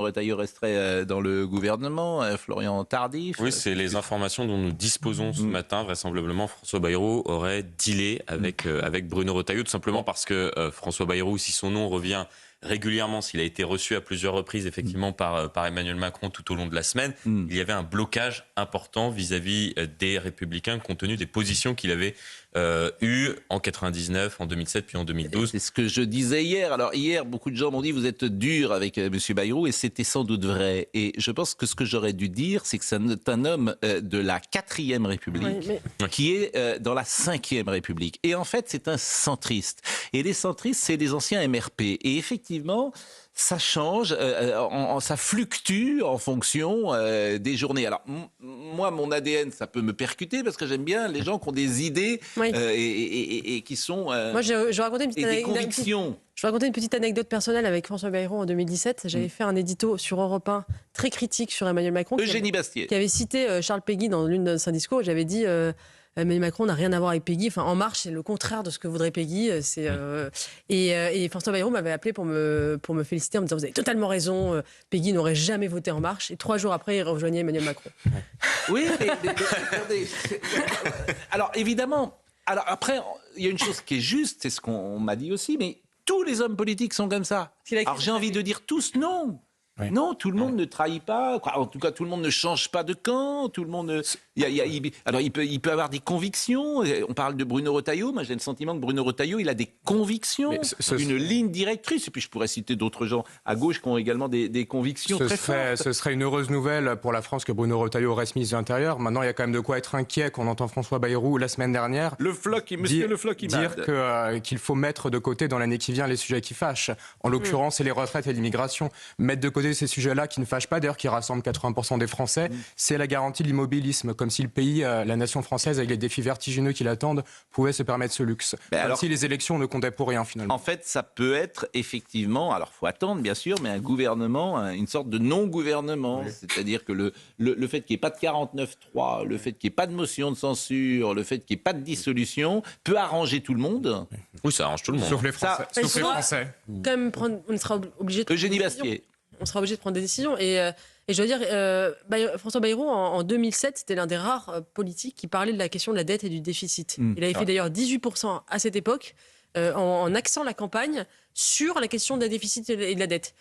Retailleau resterait dans le gouvernement, Florian Tardif. Oui, c'est les informations dont nous disposons ce matin. Vraisemblablement, François Bayrou aurait dealé avec Bruno Retailleau, tout simplement parce que François Bayrou, si son nom revient régulièrement, s'il a été reçu à plusieurs reprises effectivement par Emmanuel Macron tout au long de la semaine, il y avait un blocage important vis-à-vis des Républicains compte tenu des positions qu'il avait eues en 99, en 2007 puis en 2012. C'est ce que je disais hier. Alors hier, beaucoup de gens m'ont dit vous êtes dur avec M. Bayrou et c'était sans doute vrai. Et je pense que ce que j'aurais dû dire, c'est que c'est un homme de la 4e République qui est dans la 5e République. Et en fait, c'est un centriste. Et les centristes, c'est les anciens MRP. Et effectivement, ça change, ça fluctue en fonction des journées. Alors, moi, mon ADN, ça peut me percuter parce que j'aime bien les gens qui ont des idées et qui sont... moi, je racontais une petite des convictions. Je vais raconter une petite anecdote personnelle avec François Bayrou en 2017. J'avais fait un édito sur Europe 1 très critique sur Emmanuel Macron. Eugénie Bastier. Qui avait cité Charles Péguy dans l'une de ses discours. J'avais dit... Emmanuel Macron n'a rien à voir avec Péguy. Enfin, En Marche, c'est le contraire de ce que voudrait Péguy. Et François Bayrou m'avait appelé pour me féliciter en me disant vous avez totalement raison, Péguy n'aurait jamais voté En Marche. Et 3 jours après, il rejoignait Emmanuel Macron. Oui, mais regardez. Alors, évidemment, après, il y a une chose qui est juste, c'est ce qu'on m'a dit aussi, mais tous les hommes politiques sont comme ça. Alors, j'ai envie de dire tous, non. Oui. Non, tout le monde ne trahit pas. En tout cas, tout le monde ne change pas de camp. Tout le monde. Alors, il peut avoir des convictions. On parle de Bruno Retailleau. Moi, j'ai le sentiment que Bruno Retailleau, il a des convictions, une ligne directrice. Et puis, je pourrais citer d'autres gens à gauche qui ont également des convictions très fortes. Ce serait une heureuse nouvelle pour la France que Bruno Retailleau reste ministre de l'Intérieur. Maintenant, il y a quand même de quoi être inquiet quand on entend François Bayrou la semaine dernière. Monsieur Le Floch, dire qu'il faut mettre de côté dans l'année qui vient les sujets qui fâchent. En l'occurrence, c'est les retraites et l'immigration. Mettre de côté ces sujets-là qui ne fâchent pas, d'ailleurs qui rassemblent 80% des Français, c'est la garantie de l'immobilisme, comme si le pays, la nation française, avec les défis vertigineux qui l'attendent, pouvait se permettre ce luxe. Comme si les élections ne comptaient pour rien, finalement. En fait, ça peut être effectivement, alors il faut attendre bien sûr, mais un gouvernement, une sorte de non-gouvernement. Oui. C'est-à-dire que le fait qu'il n'y ait pas de 49-3, le fait qu'il n'y ait pas de motion de censure, le fait qu'il n'y ait pas de dissolution, peut arranger tout le monde. Oui, ça arrange tout le monde. Sauf les Français. Sauf les Français. Quand même on sera obligé de... Eugénie Bastier. On sera obligé de prendre des décisions. Et je dois dire, François Bayrou, en 2007, c'était l'un des rares politiques qui parlait de la question de la dette et du déficit. Il avait fait d'ailleurs 18% à cette époque, en axant la campagne sur la question de la déficit et de la dette.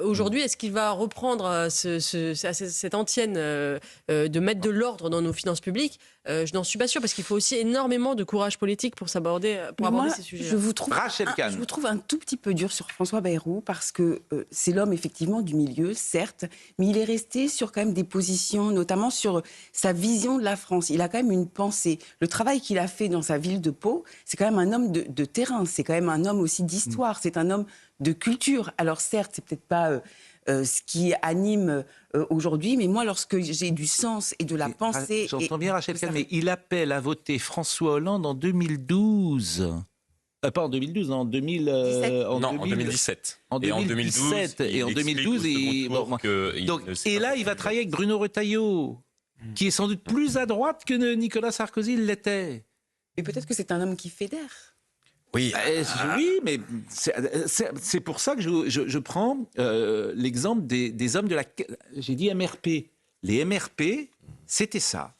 Aujourd'hui, est-ce qu'il va reprendre cette antienne de mettre de l'ordre dans nos finances publiques ? Je n'en suis pas sûre, parce qu'il faut aussi énormément de courage politique pour aborder ces sujets. Je vous trouve un tout petit peu dur sur François Bayrou, parce que c'est l'homme effectivement du milieu, certes, mais il est resté sur quand même des positions, notamment sur sa vision de la France. Il a quand même une pensée. Le travail qu'il a fait dans sa ville de Pau, c'est quand même un homme de terrain, c'est quand même un homme aussi d'histoire, c'est un homme de culture. Alors certes, c'est peut-être pas ce qui anime aujourd'hui, mais moi, lorsque j'ai du sens et de la pensée... J'entends bien Rachel Kahn, mais il appelle à voter François Hollande en 2012. Pas en 2012, en 2017. En 2017. En 2017. Et en 2012, et là, il va travailler avec Bruno Retailleau, qui est sans doute plus à droite que Nicolas Sarkozy l'était. Et peut-être que c'est un homme qui fédère. Oui, oui, mais c'est pour ça que je prends l'exemple des hommes de la... J'ai dit MRP. Les MRP, c'était ça.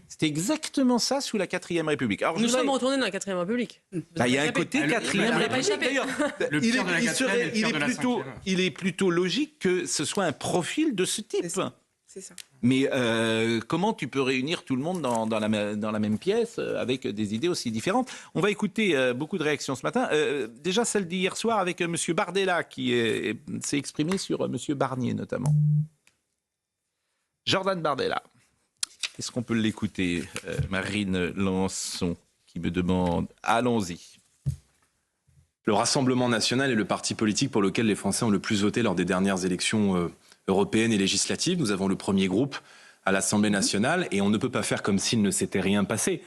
C'était exactement ça sous la 4e République. Alors, nous sommes retournés dans la 4e République. Il y a un côté 4e République. D'ailleurs, il est plutôt logique que ce soit un profil de ce type. C'est ça. Mais comment tu peux réunir tout le monde dans la même pièce avec des idées aussi différentes ? On va écouter beaucoup de réactions ce matin. Déjà celle d'hier soir avec M. Bardella qui s'est exprimé sur M. Barnier notamment. Jordan Bardella. Est-ce qu'on peut l'écouter ? Marine Lançon qui me demande « Allons-y ». Le Rassemblement national est le parti politique pour lequel les Français ont le plus voté lors des dernières élections européennes et législatives. Nous avons le premier groupe à l'Assemblée nationale et on ne peut pas faire comme s'il ne s'était rien passé.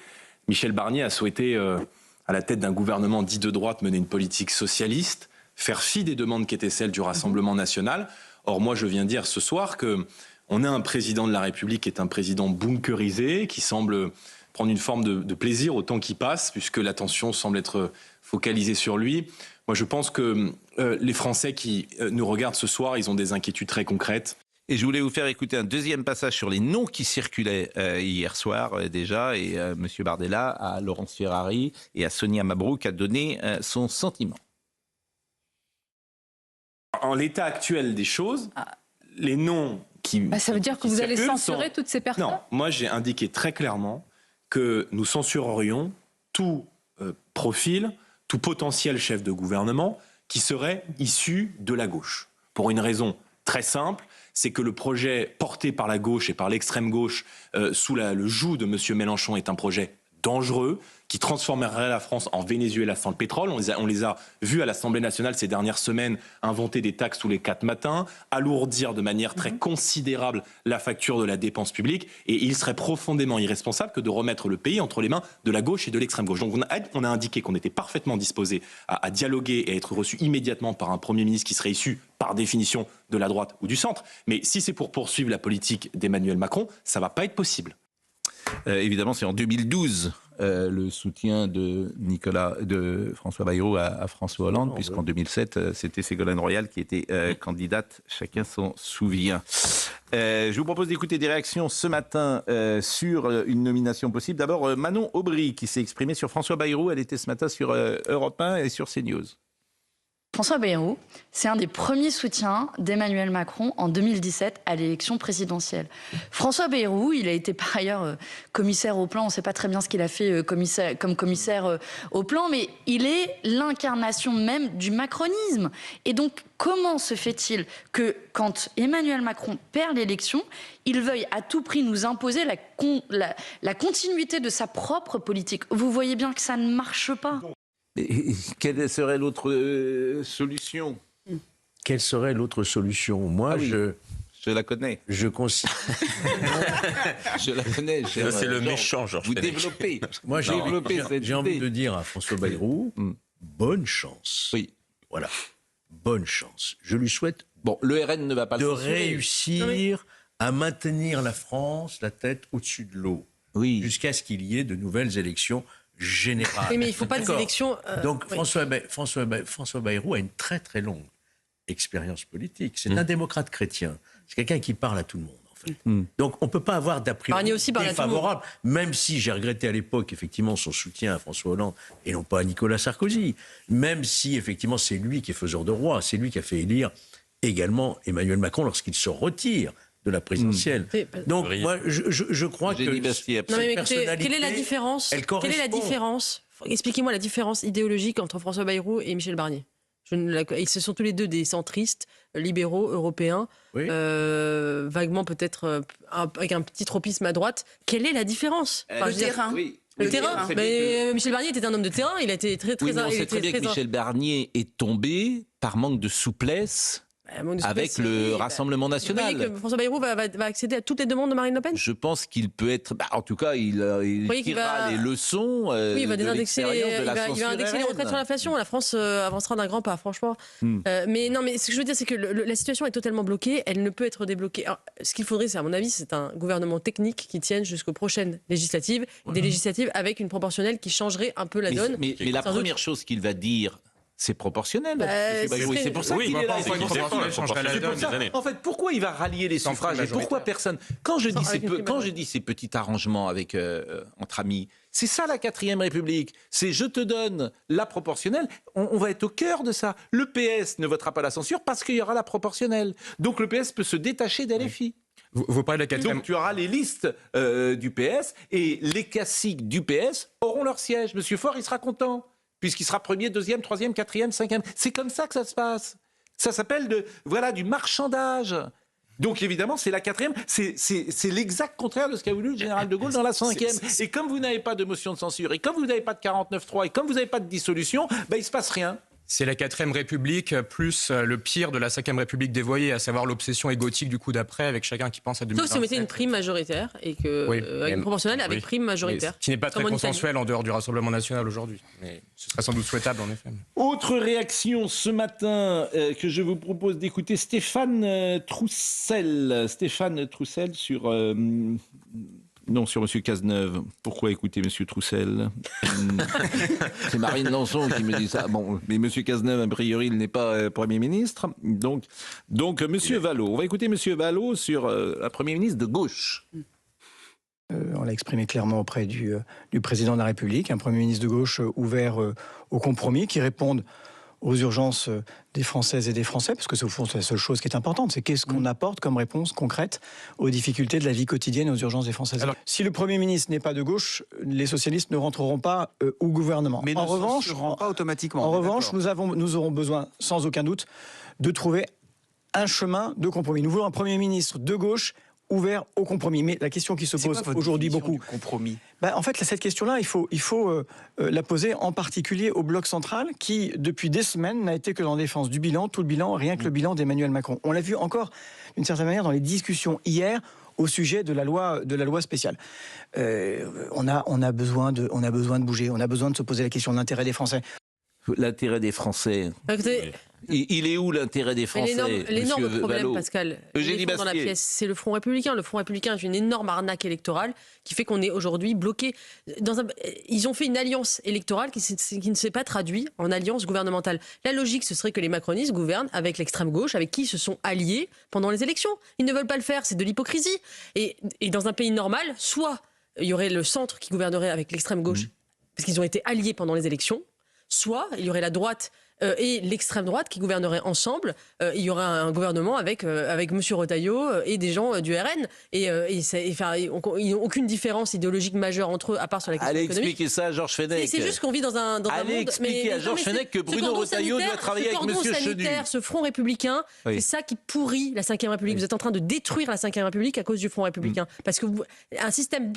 Michel Barnier a souhaité, à la tête d'un gouvernement dit de droite, mener une politique socialiste, faire fi des demandes qui étaient celles du Rassemblement national. Or, moi, je viens dire ce soir qu'on a un président de la République qui est un président bunkerisé, qui semble prendre une forme de plaisir au temps qui passe, puisque l'attention semble être focalisée sur lui. Moi, je pense que les Français qui nous regardent ce soir, ils ont des inquiétudes très concrètes. Et je voulais vous faire écouter un deuxième passage sur les noms qui circulaient hier soir déjà. Et M. Bardella, à Laurence Ferrari et à Sonia Mabrouk a donné son sentiment. En l'état actuel des choses, les noms qui... ça veut dire que vous allez censurer toutes ces personnes? Non, moi j'ai indiqué très clairement que nous censurerions tout profil, tout potentiel chef de gouvernement qui serait issu de la gauche. Pour une raison très simple, c'est que le projet porté par la gauche et par l'extrême gauche sous le joug de M. Mélenchon est un projet dangereux qui transformerait la France en Venezuela sans le pétrole. On les a vus à l'Assemblée nationale ces dernières semaines inventer des taxes tous les 4 matins, alourdir de manière très considérable la facture de la dépense publique, et il serait profondément irresponsable que de remettre le pays entre les mains de la gauche et de l'extrême gauche. Donc on a indiqué qu'on était parfaitement disposé à dialoguer et à être reçu immédiatement par un Premier ministre qui serait issu par définition de la droite ou du centre. Mais si c'est pour poursuivre la politique d'Emmanuel Macron, ça ne va pas être possible. Évidemment, c'est en 2012 le soutien de François Bayrou à François Hollande, puisqu'en 2007, c'était Ségolène Royal qui était candidate, chacun s'en souvient. Je vous propose d'écouter des réactions ce matin sur une nomination possible. D'abord, Manon Aubry qui s'est exprimée sur François Bayrou, elle était ce matin sur Europe 1 et sur CNews. François Bayrou, c'est un des premiers soutiens d'Emmanuel Macron en 2017 à l'élection présidentielle. François Bayrou, il a été par ailleurs commissaire au plan, on ne sait pas très bien ce qu'il a fait comme commissaire au plan, mais il est l'incarnation même du macronisme. Et donc, comment se fait-il que quand Emmanuel Macron perd l'élection, il veuille à tout prix nous imposer la continuité de sa propre politique? Vous voyez bien que ça ne marche pas. Et quelle serait l'autre solution? Quelle serait l'autre solution? Moi, je la connais. Je considère. Je la connais. C'est le méchant, Georges. Vous développez. Moi, j'ai envie de dire à François Bayrou, bonne chance. Oui. Voilà. Bonne chance. Je lui souhaite. Bon, le RN ne va pas de réussir à maintenir la France la tête au-dessus de l'eau. Oui. Jusqu'à ce qu'il y ait de nouvelles élections générale. Oui, mais il ne faut pas des élections... Donc François Bayrou a une très très longue expérience politique. C'est un démocrate chrétien. C'est quelqu'un qui parle à tout le monde, en fait. Donc on ne peut pas avoir d'a priori défavorable, même si j'ai regretté à l'époque, effectivement, son soutien à François Hollande et non pas à Nicolas Sarkozy. Même si, effectivement, c'est lui qui est faiseur de roi, c'est lui qui a fait élire également Emmanuel Macron lorsqu'il se retire de la présidentielle. Donc, moi, je crois que... Non, mais écoutez, quelle est la différence? Quelle est la différence? Expliquez-moi la différence idéologique entre François Bayrou et Michel Barnier. Ils se sont tous les deux des centristes, libéraux, européens, vaguement peut-être avec un petit tropisme à droite. Quelle est la différence? Le terrain. Oui. Le terrain. Mais Michel Barnier était un homme de terrain. Il a été très... Oui, mais on sait très bien que Michel Barnier est tombé par manque de souplesse avec le Rassemblement national. Vous voyez que François Bayrou va accéder à toutes les demandes de Marine Le Pen? Je pense qu'il peut être... en tout cas, il tirera les leçons oui, il va indexer les retraites sur RN. l'inflation. La France avancera d'un grand pas, franchement. Mais non, mais ce que je veux dire, c'est que la situation est totalement bloquée. Elle ne peut être débloquée. Alors, ce qu'il faudrait, c'est, à mon avis, c'est un gouvernement technique qui tienne jusqu'aux prochaines législatives. Des législatives avec une proportionnelle qui changerait un peu la donne. Mais la première chose qu'il va dire... C'est proportionnel. C'est pour ça qu'il est là. En fait, pourquoi il va rallier les suffrages et pourquoi personne? Quand je dis ces petits arrangements avec entre amis, c'est ça la 4ème République. C'est je te donne la proportionnelle. On va être au cœur de ça. Le PS ne votera pas la censure parce qu'il y aura la proportionnelle. Donc le PS peut se détacher d'LFI. Vous parlez de la 4ème... Donc tu auras les listes du PS et les caciques du PS auront leur siège. Monsieur Faure, il sera content. Puisqu'il sera 1er, 2e, 3e, 4e, 5e. C'est comme ça que ça se passe. Ça s'appelle du marchandage. Donc évidemment, c'est la 4ème. C'est l'exact contraire de ce qu'a voulu le général de Gaulle dans la 5e. Et comme vous n'avez pas de motion de censure, et comme vous n'avez pas de 49.3, et comme vous n'avez pas de dissolution, il ne se passe rien. C'est la 4ème République plus le pire de la 5ème République dévoyée, à savoir l'obsession égotique du coup d'après avec chacun qui pense à 2027. Sauf si on mettait une prime majoritaire et avec une proportionnelle avec prime majoritaire. Qui n'est pas très consensuel en dehors du Rassemblement national aujourd'hui. Mais ce serait sans doute souhaitable en effet. Autre réaction ce matin que je vous propose d'écouter, Stéphane Troussel. Stéphane Troussel sur Non, sur M. Cazeneuve. Pourquoi écouter M. Troussel? C'est Marine Lançon qui me dit ça. Bon, mais M. Cazeneuve, a priori, il n'est pas Premier ministre. Donc M. Vallaud. On va écouter M. Vallaud sur un Premier ministre de gauche. On l'a exprimé clairement auprès du président de la République, un Premier ministre de gauche ouvert au compromis, qui répondent aux urgences des Françaises et des Français, parce que c'est au fond c'est la seule chose qui est importante, c'est qu'est-ce qu'on apporte comme réponse concrète aux difficultés de la vie quotidienne et aux urgences des Françaises. Alors, si le Premier ministre n'est pas de gauche, les socialistes ne rentreront pas au gouvernement. Mais en revanche, pas automatiquement. En revanche, nous aurons besoin, sans aucun doute, de trouver un chemin de compromis. Nous voulons un Premier ministre de gauche ouvert au compromis. Mais la question qui se pose aujourd'hui beaucoup... compromis. En fait, cette question-là, il faut la poser en particulier au Bloc central qui, depuis des semaines, n'a été que dans la défense du bilan, tout le bilan, rien que le bilan d'Emmanuel Macron. On l'a vu encore, d'une certaine manière, dans les discussions hier au sujet de la loi spéciale. On a besoin de bouger, on a besoin de se poser la question de l'intérêt des Français. L'intérêt des Français. Il est où l'intérêt des Français? L'énorme problème, Vallaud. Pascal, Eugénie dans la pièce, c'est le Front républicain. Le Front républicain est une énorme arnaque électorale qui fait qu'on est aujourd'hui bloqué. Ils ont fait une alliance électorale qui ne s'est pas traduite en alliance gouvernementale. La logique, ce serait que les macronistes gouvernent avec l'extrême gauche, avec qui ils se sont alliés pendant les élections. Ils ne veulent pas le faire, c'est de l'hypocrisie. Et dans un pays normal, soit il y aurait le centre qui gouvernerait avec l'extrême gauche, parce qu'ils ont été alliés pendant les élections, soit il y aurait la droite et l'extrême droite qui gouverneraient ensemble. Il y aurait un gouvernement avec M. Retailleau et des gens du RN. Ils n'ont aucune différence idéologique majeure entre eux, à part sur la question économique. Allez expliquer ça à Georges Fenech. C'est juste qu'on vit dans un monde... Allez expliquer à Georges Fenech que Bruno Retailleau doit travailler avec M. Chenu. Ce Front républicain, c'est ça qui pourrit la Ve République. Vous êtes en train de détruire la Ve République à cause du Front républicain. Parce que un système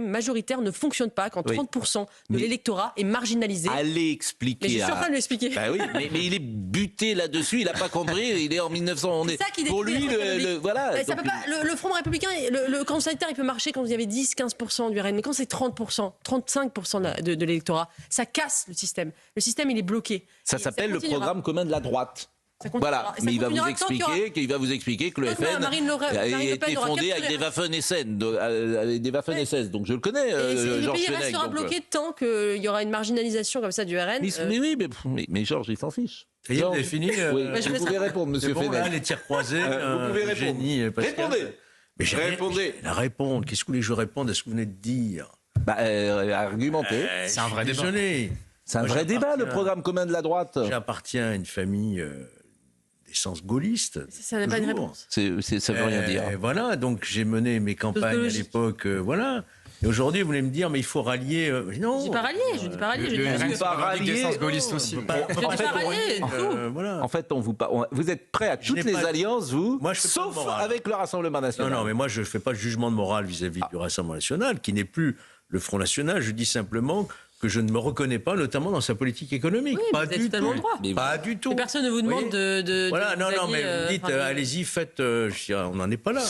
majoritaire ne fonctionne pas quand 30% de l'électorat est marginalisé. Allez expliquer. Mais je suis en train de l'expliquer. Bah oui, mais il est buté là-dessus, il n'a pas compris, il est en 1900. C'est ça qui pour lui, voilà. Ça peut pas, le Front républicain, le camp sanitaire, il peut marcher quand il y avait 10-15% du RN, mais quand c'est 30%, 35% de l'électorat, ça casse le système. Le système, il est bloqué. Ça s'appelle le programme commun de la droite. Voilà, mais il va vous expliquer que le FN a été fondé avec des Waffen-SS, donc je le connais, Georges Fenech. Le pays restera bloqué tant qu'il y aura une marginalisation comme ça du RN. Mais Georges, il s'en fiche. Ça y est, vous avez fini. Vous pouvez répondre, monsieur Fenech. Là, les tirs croisés. Vous pouvez répondre. Répondez. Mais répondez. À répondre. Qu'est-ce que vous voulez que je réponde à ce que vous venez de dire? Argumentez. C'est un vrai débat. C'est un vrai débat, le programme commun de la droite. J'appartiens à une famille d'essence gaulliste. Ça n'a pas de réponse. Ça ne veut rien dire. Voilà, donc j'ai mené mes campagnes à l'époque. Voilà. Et aujourd'hui, vous voulez me dire, mais il faut rallier. Non. Je dis pas rallier. Je dis pas rallier. Je dis pas rallier. D'essence gaulliste aussi. En fait, vous êtes prêt à toutes les alliances, vous, sauf avec le Rassemblement national. Non, mais moi, je ne fais pas de jugement de morale vis-à-vis du Rassemblement national, qui n'est plus le Front national. Je dis simplement que je ne me reconnais pas, notamment dans sa politique économique. Oui, pas du tout. Droit. Pas du tout. Mais personne ne vous demande de voilà, non, mais vous dites, allez-y, faites. On n'en est pas là.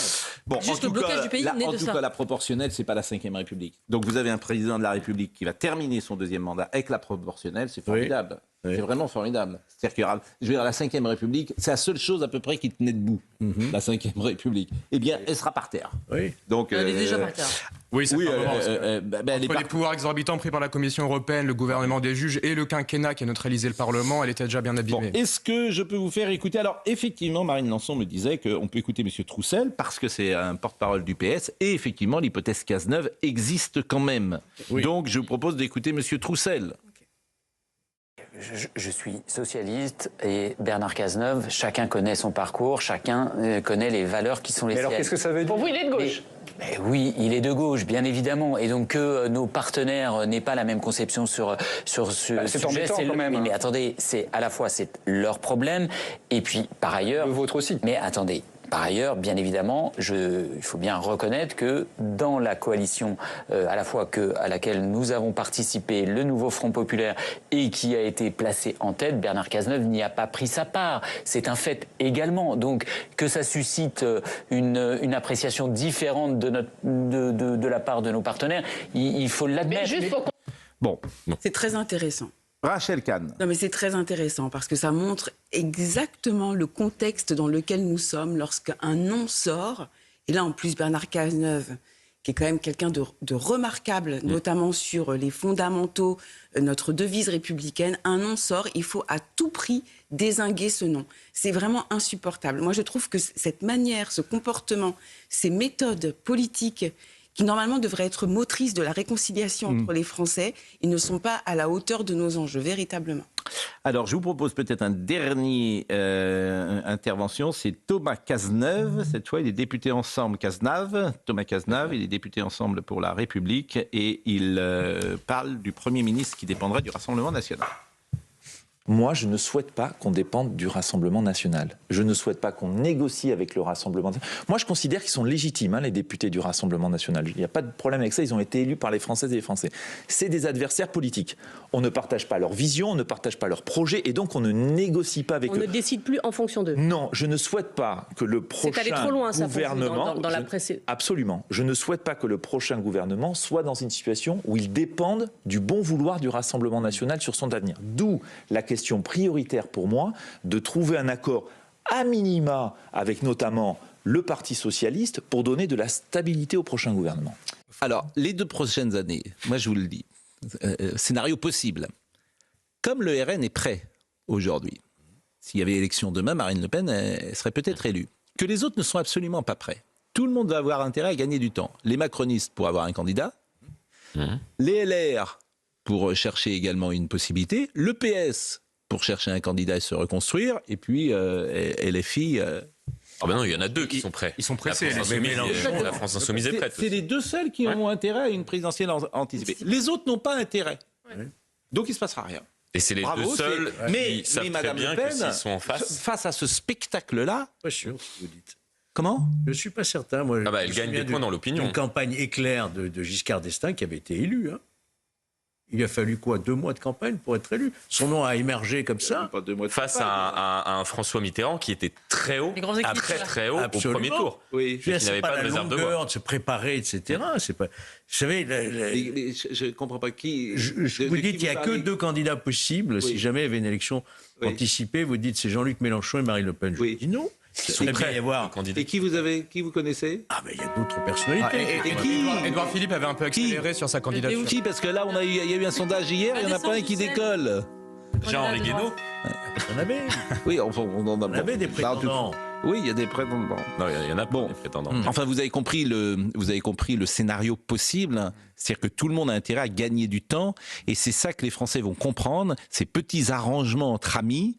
Bon, juste le blocage du pays naît de ça. En tout cas, la proportionnelle, c'est pas la Ve République. Donc vous avez un président de la République qui va terminer son deuxième mandat avec la proportionnelle, c'est formidable. Oui. C'est vraiment formidable. C'est-à-dire qu'il y aura, je veux dire, la Ve République, c'est la seule chose à peu près qui tenait debout, la Ve République. Eh bien, elle sera par terre. Oui. Donc, elle est déjà par terre. Oui, c'est entre les pouvoirs exorbitants pris par la Commission européenne, le gouvernement des juges et le quinquennat qui a neutralisé le Parlement, elle était déjà bien abîmée. Bon, est-ce que je peux vous faire écouter? Alors, effectivement, Marine Lançon me disait qu'on peut écouter M. Troussel parce que c'est un porte-parole du PS et effectivement, l'hypothèse Cazeneuve existe quand même. Oui. Donc, je vous propose d'écouter M. Troussel. Je suis socialiste et Bernard Cazeneuve, chacun connaît son parcours, chacun connaît les valeurs qui sont les siennes. Alors qu'est-ce que ça veut dire? Pour vous, il est de gauche? Mais oui, il est de gauche, bien évidemment. Et donc que nos partenaires n'aient pas la même conception sur ce sujet, c'est quand même. Mais attendez, c'est à la fois c'est leur problème et puis par ailleurs... Le vôtre aussi. Mais attendez. Par ailleurs, bien évidemment, il faut bien reconnaître que dans la coalition à la fois à laquelle nous avons participé, le Nouveau Front Populaire, et qui a été placé en tête, Bernard Cazeneuve n'y a pas pris sa part. C'est un fait également. Donc que ça suscite une appréciation différente de la part de nos partenaires, il faut l'admettre. Bon. C'est très intéressant. Rachel Kahn. Non, mais c'est très intéressant parce que ça montre exactement le contexte dans lequel nous sommes lorsqu'un nom sort. Et là, en plus, Bernard Cazeneuve, qui est quand même quelqu'un de remarquable, notamment sur les fondamentaux, notre devise républicaine, un nom sort, il faut à tout prix dézinguer ce nom. C'est vraiment insupportable. Moi, je trouve que cette manière, ce comportement, ces méthodes politiques qui normalement devraient être motrices de la réconciliation entre les Français, ils ne sont pas à la hauteur de nos enjeux, véritablement. Alors, je vous propose peut-être un dernier intervention. C'est Thomas Cazeneuve. Cette fois, il est député Ensemble Cazenave. Thomas Cazenave, il est député Ensemble pour la République et il parle du Premier ministre qui dépendrait du Rassemblement national. Moi, je ne souhaite pas qu'on dépende du Rassemblement national. Je ne souhaite pas qu'on négocie avec le Rassemblement national. Moi, je considère qu'ils sont légitimes, les députés du Rassemblement national. Il n'y a pas de problème avec ça. Ils ont été élus par les Françaises et les Français. C'est des adversaires politiques. On ne partage pas leur vision, on ne partage pas leur projet, et donc on ne négocie pas avec eux. On ne décide plus en fonction d'eux. Non, je ne souhaite pas que le prochain c'est allé trop loin, gouvernement... ça, dans la presse. Absolument. Je ne souhaite pas que le prochain gouvernement soit dans une situation où il dépende du bon vouloir du Rassemblement national sur son avenir. D'où la question prioritaire pour moi de trouver un accord à minima avec notamment le Parti socialiste pour donner de la stabilité au prochain gouvernement. Alors, les 2 prochaines années, moi je vous le dis, scénario possible. Comme le RN est prêt aujourd'hui, s'il y avait élection demain, Marine Le Pen elle serait peut-être élue. Que les autres ne sont absolument pas prêts. Tout le monde va avoir intérêt à gagner du temps. Les macronistes pour avoir un candidat, les LR pour chercher également une possibilité, le PS pour chercher un candidat et se reconstruire, et puis LFI... Ah ben non, il y en a 2 qui sont prêts. Ils sont pressés. La France Insoumise est prête. C'est les 2 seuls qui ont intérêt à une présidentielle anticipée. Les autres n'ont pas intérêt. Donc il ne se passera rien. Et c'est les 2 seuls qui savent très bien que s'ils sont en face à ce spectacle-là... Pas sûr, ce que vous dites. Comment ? Je ne suis pas certain. Moi, elle gagne des points dans l'opinion. Une campagne éclair de Giscard d'Estaing qui avait été élu. Il a fallu 2 mois de campagne pour être élu. Son nom a émergé comme ça. Face à un François Mitterrand qui était très haut, très haut au premier tour. Oui. Qui n'avait pas de réserve de voix. De se préparer, etc. C'est pas. Vous savez, je ne comprends pas qui. Vous dites qu'il n'y a que 2 candidats possibles. Si jamais il y avait une élection anticipée, vous dites c'est Jean-Luc Mélenchon et Marine Le Pen. Je dis non. Ils sont prêts à y avoir. Et qui vous connaissez ? Ah, mais il y a d'autres personnalités. Édouard Philippe avait un peu accéléré sur sa candidature. Qui ? Parce que là, il y a eu un sondage hier, il n'y en a pas un qui décolle. Jean-Henri Guénaud ? On avait. Oui, on avait des prétendants. Oui, il y a des prétendants. Non, il y en a pas des prétendants. Enfin, vous avez compris le scénario possible. C'est-à-dire que tout le monde a intérêt à gagner du temps. Et c'est ça que les Français vont comprendre. Ces petits arrangements entre amis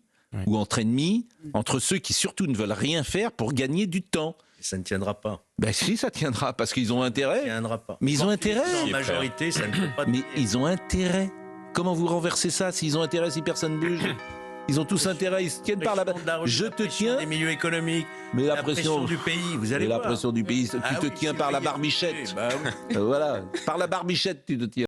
ou entre ennemis, entre ceux qui surtout ne veulent rien faire pour gagner du temps. Ça ne tiendra pas. Ben si, ça tiendra, parce qu'ils ont intérêt. Ça ne tiendra pas. Mais ils ont intérêt. En majorité, ça ne peut pas. Mais ils ont intérêt. Comment vous renversez ça s'ils ont intérêt, si personne ne bouge ? Ils ont tous intérêt, ils se tiennent par la base. Je te tiens. Des milieux économiques. Mais la pression du pays, vous allez voir. La pression du pays, tu te tiens par la barbichette. Voilà, par la barbichette, tu te tiens.